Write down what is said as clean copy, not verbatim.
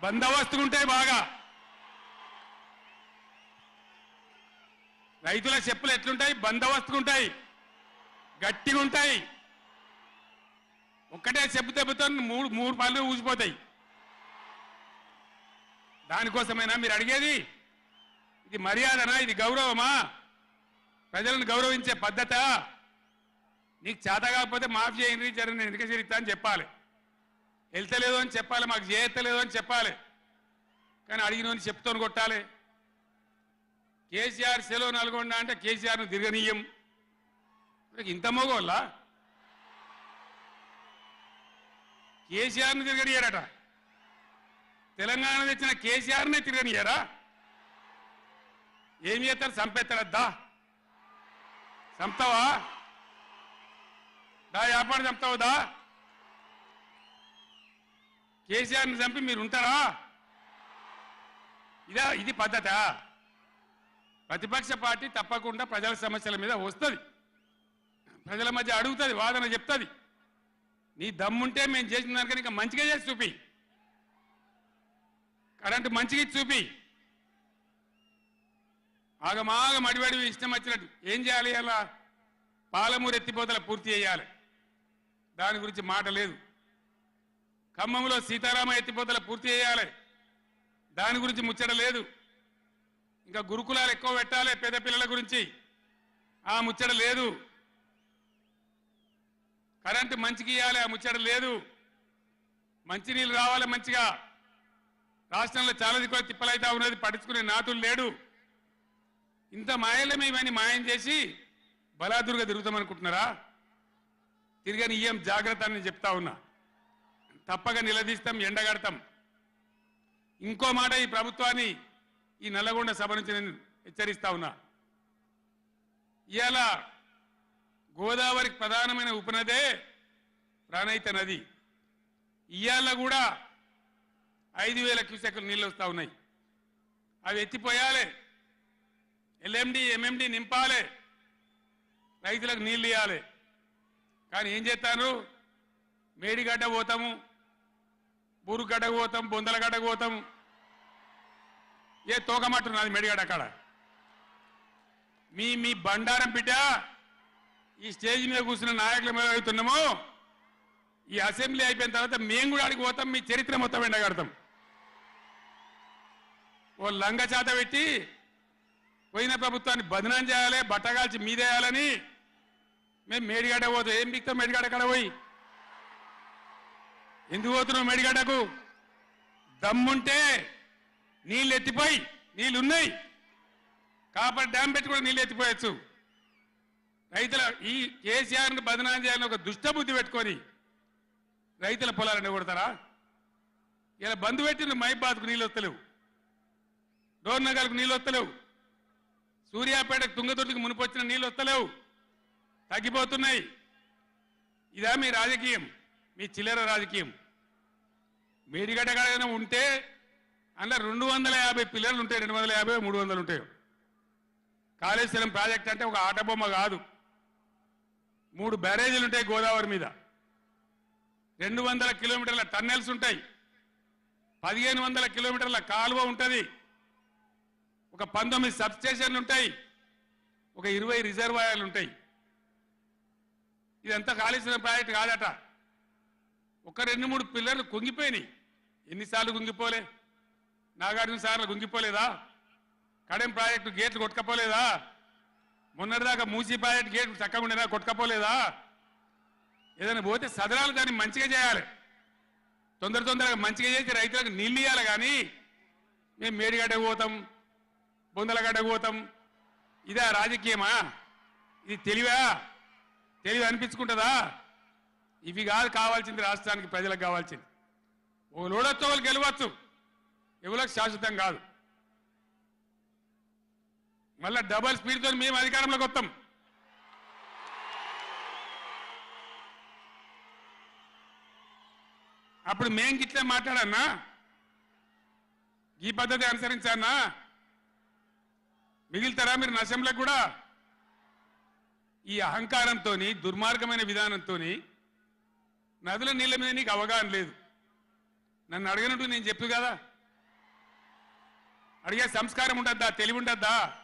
బందోబస్తుకుంటాయి బాగా. రైతుల చెప్పులు ఎట్లుంటాయి? బందోబస్తుకుంటాయి, గట్టిగా ఉంటాయి. ఒక్కటే చెప్పు దెబ్బతో మూడు పళ్ళు ఊసిపోతాయి. దానికోసమైనా మీరు అడిగేది? ఇది మర్యాదనా? ఇది గౌరవమా? ప్రజలను గౌరవించే పద్ధత? నీకు చేత కాకపోతే మాఫ్ చేయండి, నేను వెనుక చేరిస్తా అని చెప్పాలి. వెళ్తలేదు అని చెప్పాలి, మాకు చేయలేదు అని చెప్పాలి. కానీ అడిగినోని చెప్తోని కొట్టాలి. కేసీఆర్ సెలవు నల్గొండ అంటే కేసీఆర్ను తిరగనీయం. ఇంత మోగోళ్ళ కేసీఆర్ను తిరగనియారట. తెలంగాణ తెచ్చిన కేసీఆర్నే తిరగనియారా? ఏం చేస్తారు? చంపేస్తారద్దా? చంపుతావా? దా వ్యాపారం చంపుతావు దా? కేసీఆర్ని చంపి మీరు ఉంటారా? ఇది పద్ధత? ప్రతిపక్ష పార్టీ తప్పకుండా ప్రజల సమస్యల మీద వస్తుంది, ప్రజల మధ్య అడుగుతుంది, వాదన చెప్తుంది. నీ దమ్ముంటే మేము చేసిన దానికన్నా ఇంకా మంచిగా చేసి చూపి, కరెంటు మంచిగా ఇచ్చి చూపి. ఆగమాగం అడివడి ఇష్టం వచ్చినట్టు ఏం చేయాలి? అలా పాలమూరు ఎత్తిపోతల పూర్తి చేయాలి, దాని గురించి మాట లేదు. ఖమ్మంలో సీతారామ ఎత్తిపోతల పూర్తి చేయాలి, దాని గురించి ముచ్చట లేదు. ఇంకా గురుకులాలు ఎక్కువ పెట్టాలి పేద పిల్లల గురించి, ఆ ముచ్చట లేదు. కరెంటు మంచిగా ఇవ్వాలి, ఆ ముచ్చట లేదు. మంచినీళ్ళు రావాలి మంచిగా. రాష్ట్రంలో చాలా దిక్కువ తిప్పలైతా ఉన్నది, పట్టించుకునే నాతులు లేడు. ఇంత మాయలమే ఇవన్నీ మాయం చేసి బలాదురుగా తిరుగుతామనుకుంటున్నారా? తిరగని ఇయ్యం, జాగ్రత్త అని చెప్తా ఉన్నా. తప్పక నిలదీస్తాం, ఎండగడతాం. ఇంకో మాట, ఈ ప్రభుత్వాన్ని ఈ నల్లగొండ సభ నుంచి నేను హెచ్చరిస్తా ఉన్నా. ఇవాళ గోదావరికి ప్రధానమైన ఉపనదే ప్రాణహిత నది. ఇవాళ కూడా 5,000 క్యూసెక్లు నీళ్ళు వస్తూ ఉన్నాయి. అవి ఎత్తిపోయాలి, ఎల్ఎండి ఎంఎండి నింపాలి, రైతులకు నీళ్ళు ఇవ్వాలి. కానీ ఏం చేస్తాను? మేడిగడ్డ పోతాము, బూరుగడ్డకు పోతాం, బొందలగడ్డకు పోతాము. ఏ తోకమట్టున్నది మేడిగడ్డ అక్కడ. మీ బండారం బిడ్డ ఈ స్టేజ్ మీద కూర్చున్న నాయకుల మీద అవుతున్నాము. ఈ అసెంబ్లీ అయిపోయిన తర్వాత మేము కూడా అడిగి పోతాం, మీ చరిత్ర మొత్తం ఎండగడతాం. ఓ లంగ చేత పెట్టి పోయిన ప్రభుత్వాన్ని బదనాం చేయాలి, బట్టగాల్చి మీదేయాలని మేము మేడిగడ్డ పోతాం. ఏం బిక్తాం మేడిగడ్డ కాడ పోయి? ఎందుకు పోతున్నావు మేడిగడ్డకు? దమ్ముంటే నీళ్ళు ఎత్తిపోయి, నీళ్ళు ఉన్నాయి కాబట్టి డ్యామ్ పెట్టి కూడా నీళ్ళు ఎత్తిపోయచ్చు. రైతుల ఈ కేసీఆర్ని బదనాం చేయాలని ఒక దుష్టబుద్ధి పెట్టుకొని రైతుల పొలాలను కొడతారా? ఇలా బంధు పెట్టిన మైబాద్కు నీళ్ళు వస్తలేవు, డోర్నగర్కు నీళ్ళు వస్తలేవు, సూర్యాపేటకు తుంగతుర్తికి మునిపొచ్చిన నీళ్ళు వస్తలేవు, తగ్గిపోతున్నాయి. ఇదా మీ రాజకీయం? మీ చిల్లర రాజకీయం. మేడిగడ్డ కాడైనా ఉంటే అందులో 250 పిల్లర్లు ఉంటాయి, 250 300 ఉంటాయి. కాళేశ్వరం ప్రాజెక్ట్ అంటే ఒక ఆట బొమ్మ కాదు. 3 బ్యారేజీలు ఉంటాయి గోదావరి మీద, 200 కిలోమీటర్ల టన్నెల్స్ ఉంటాయి, 1500 కిలోమీటర్ల కాలువ ఉంటుంది, ఒక 19 సబ్స్టేషన్లు ఉంటాయి, ఒక 20 రిజర్వాయర్లు ఉంటాయి. ఇదంతా కాళేశ్వరం ప్రాజెక్ట్ కాదట. ఒక 2-3 పిల్లర్లు కుంగిపోయినాయి. ఎన్నిసార్లు కుంగిపోలే? నాగార్జున సార్లు కుంగిపోలేదా? కడెం ప్రాజెక్టు గేట్లు కొట్టుకపోలేదా? మొన్నటిదాకా మూసీ ప్రాజెక్టు గేట్లు చక్కగా ఉండేదా? కొట్టుకపోలేదా? ఏదైనా పోతే సదరాలు దాన్ని మంచిగా చేయాలి, తొందరగా మంచిగా చేసి రైతులకు నీళ్ళు ఇవ్వాలి. కానీ మేము మేడిగడ్డకు పోతాం, బొందలగడ్డకు పోతాం, ఇదా రాజకీయమా? ఇది తెలివా? తెలివి అనిపించుకుంటుందా? ఇవి కాదు కావాల్సింది, రాష్ట్రానికి ప్రజలకు కావాల్సింది. ఓ లోడొచ్చు, వాళ్ళు గెలవచ్చు, ఎవరికి శాశ్వతం కాదు. మళ్ళా డబల్ స్పీడ్తో మేము అధికారంలోకి వస్తాం. అప్పుడు మేం గిట్లే మాట్లాడన్నా, ఈ పద్ధతి అనుసరించానా? మిగిలితారా మీరు అసెంబ్లీకి కూడా? ఈ అహంకారంతో, దుర్మార్గమైన విధానంతో నదుల నీళ్ళ మీద నీకు అవగాహన లేదు. నన్ను అడగనట్టు నేను చెప్పు కదా. అడిగే సంస్కారం ఉండద్దా, తెలివి ఉండద్దా?